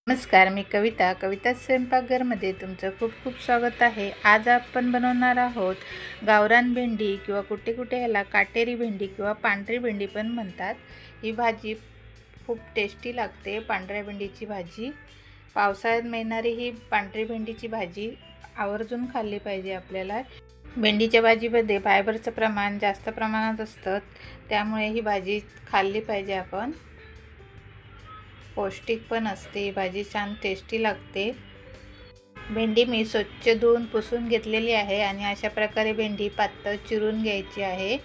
नमस्कार, मी कविता स्वयंपाकघरमध्ये तुमचं खूप खूप स्वागत आहे। आज आपण बनवणार आहोत गावरान भेंडी किंवा कुठे कुठे ह्याला काटेरी भेंडी किंवा पांढरी भेंडी पण म्हणतात। ही भाजी खूप टेस्टी लागते। पांढऱ्या भेंडीची भाजी, पावसाळ्यात मिळणारी ही पांढरी भेंडीची भाजी आवर्जून खाल्ली पाहिजे आपल्याला। भेंडीच्या भाजीमध्ये फायबरचं प्रमाण जास्त प्रमाणात असतं, त्यामुळे ही भाजी खाल्ली पाहिजे आपण। पौष्टिक पण असते, ही भाजी छान टेस्टी लागते। भेंडी मी स्वच्छ धुवून पुसून घेतलेली आहे आणि अशा प्रकारे भेंडी पातळ चिरून घ्यायची आहे।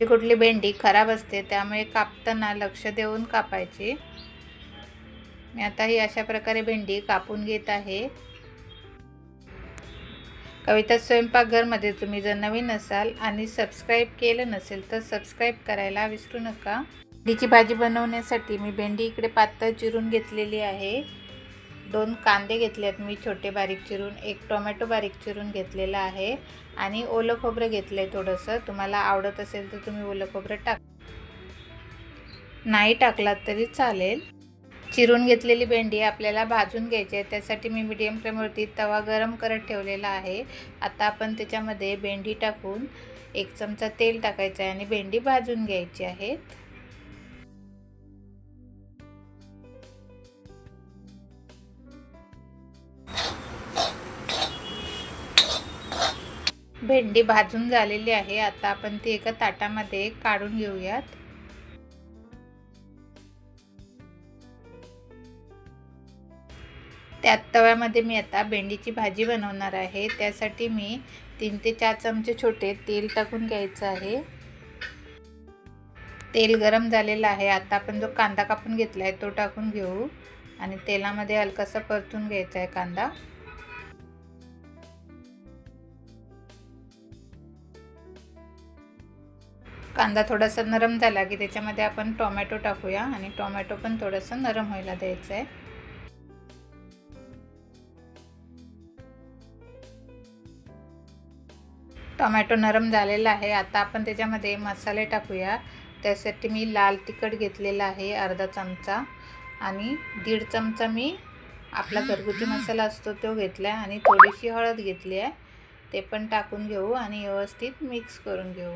कुठली भेंडी खराब असते, त्यामुळे कापताना लक्ष देऊन कापायची। मी आता ही अशा प्रकारे भेंडी कापून घेत आहे। कविता स्वयंपाकघरमध्ये तुम्ही जर नवीन असाल आणि सबस्क्राइब केलं नसेल तर सबस्क्राइब करायला विसरू नका। भेंडीची भाजी बनवण्यासाठी मी भेंडी इकडे पातळ चिरून घेतलेली आहे। 2 कांदे घेतलेत मी छोटे बारीक चिरून, 1 टोमॅटो बारीक चिरून घेतलेला आहे आणि ओलं खोबरं घेतलंय थोडंसं। तुम्हाला आवडत असेल तर तुम्ही ओलं खोबरं नाही टाकलात तरी चालेल। चिरून घेतलेली भेंडी आपल्याला भाजून घ्यायची आहे, त्यासाठी मी मीडियम फ्लेमवरती तवा गरम करत ठेवलेला आहे। आता आपण त्याच्यामध्ये भेंडी टाकून 1 चमचा तेल टाकायचं आहे आणि भेंडी भाजून घ्यायची आहे। भेंडी भाजून झालेली आहे। आता आपण ती एका ताटामध्ये काढून घेऊयात। त्यात तव्यामध्ये मी आता भेंडीची भाजी बनवणार आहे, त्यासाठी मी 3 ते 4 चमचे छोटे तेल टाकून घ्यायचं आहे। तेल गरम झालेलं आहे। आता आपण जो कांदा कापून घेतलाय तो टाकून घेऊ आणि तेलामध्ये हलकासा परतून घ्यायचा आहे कांदा। कांदा थोडासा नरम झाला की त्याच्यामध्ये आपण टोमॅटो टाकूया आणि टोमॅटो पण थोडंसं नरम व्हायला द्यायचं आहे। टोमॅटो नरम झालेला आहे। आता आपण त्याच्यामध्ये मसाले टाकूया। त्यासाठी मी लाल तिखट घेतलेला आहे अर्धा चमचा आणि 1.5 चमचा मी आपला घरगुती मसाला असतो तो घेतला आणि थोडीशी हळद घेतली आहे, ते पण टाकून घेऊ आणि व्यवस्थित मिक्स करून घेऊ।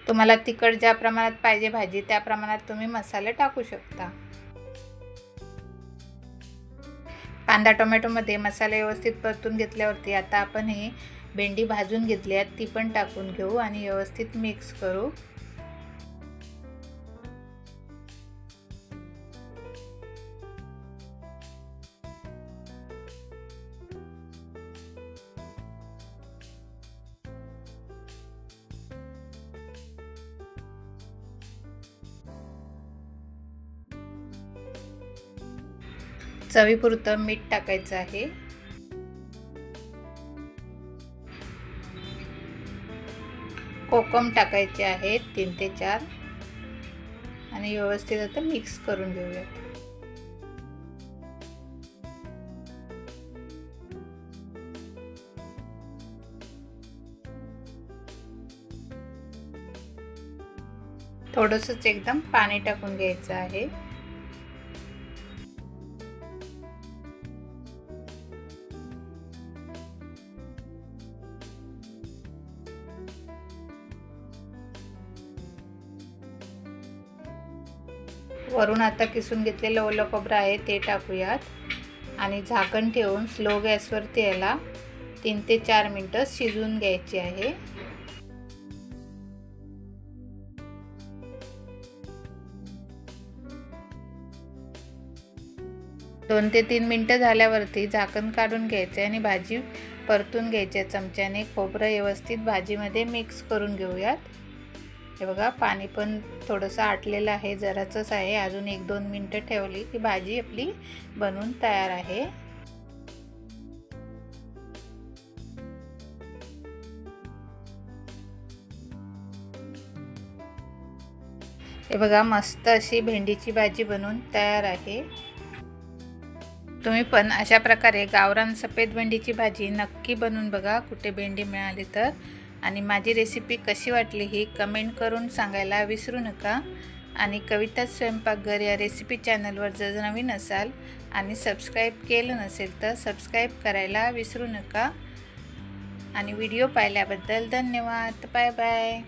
तुम्हाला तिखट ज्या प्रमाणात पाहिजे भाजी त्या प्रमाणात तुम्ही मसाले टाकू शकता। कांदा टोमॅटोमध्ये मसाले व्यवस्थित परतून घेतल्यावरती आता आपण ही भेंडी भाजून घेतली आहे ती पण टाकून घेऊ आणि व्यवस्थित मिक्स करू। चवीपुरतं मीठ टाकायचं आहे। कोकम टाकायचे आहेत 3 ते 4 आणि व्यवस्थित आता मिक्स करून घेऊयात। थोडंसंच एकदम पाणी टाकून घ्यायचं आहे। वरून आता किसून घेतलेलं ओलं खोबरं आहे ते टाकूयात आणि झाकण ठेवून स्लो गॅसवरती याला 3 ते 4 मिनिटं शिजवून घ्यायची आहे। 2 ते 3 मिनिटं झाल्यावरती झाकण काढून घ्यायचे आणि भाजी परतून घ्यायची चमच्याने। खोबरं व्यवस्थित भाजीमध्ये मिक्स करून घेऊयात। हे बघा, पाणी पण थोडंसं आटलेलं आहे, जराचंच आहे। अजून 1-2 मिनिटं ठेवली की भाजी आपली बनवून तयार आहे। हे बघा, मस्त अशी भेंडीची भाजी बनवून तयार आहे। तुम्ही पण अशा प्रकारे गावरान सफेद भेंडीची भाजी नक्की बनवून बघा कुठे भेंडी मिळाली तर। आणि माझी रेसिपी कशी वाटली ही कमेंट करून सांगायला विसरू नका। आणि कविता स्वयंपाकघर या रेसिपी चॅनलवर जर नवीन असाल आणि सबस्क्राईब केलं नसेल तर सबस्क्राईब करायला विसरू नका. आणि व्हिडिओ पाहिल्याबद्दल धन्यवाद. Bye bye.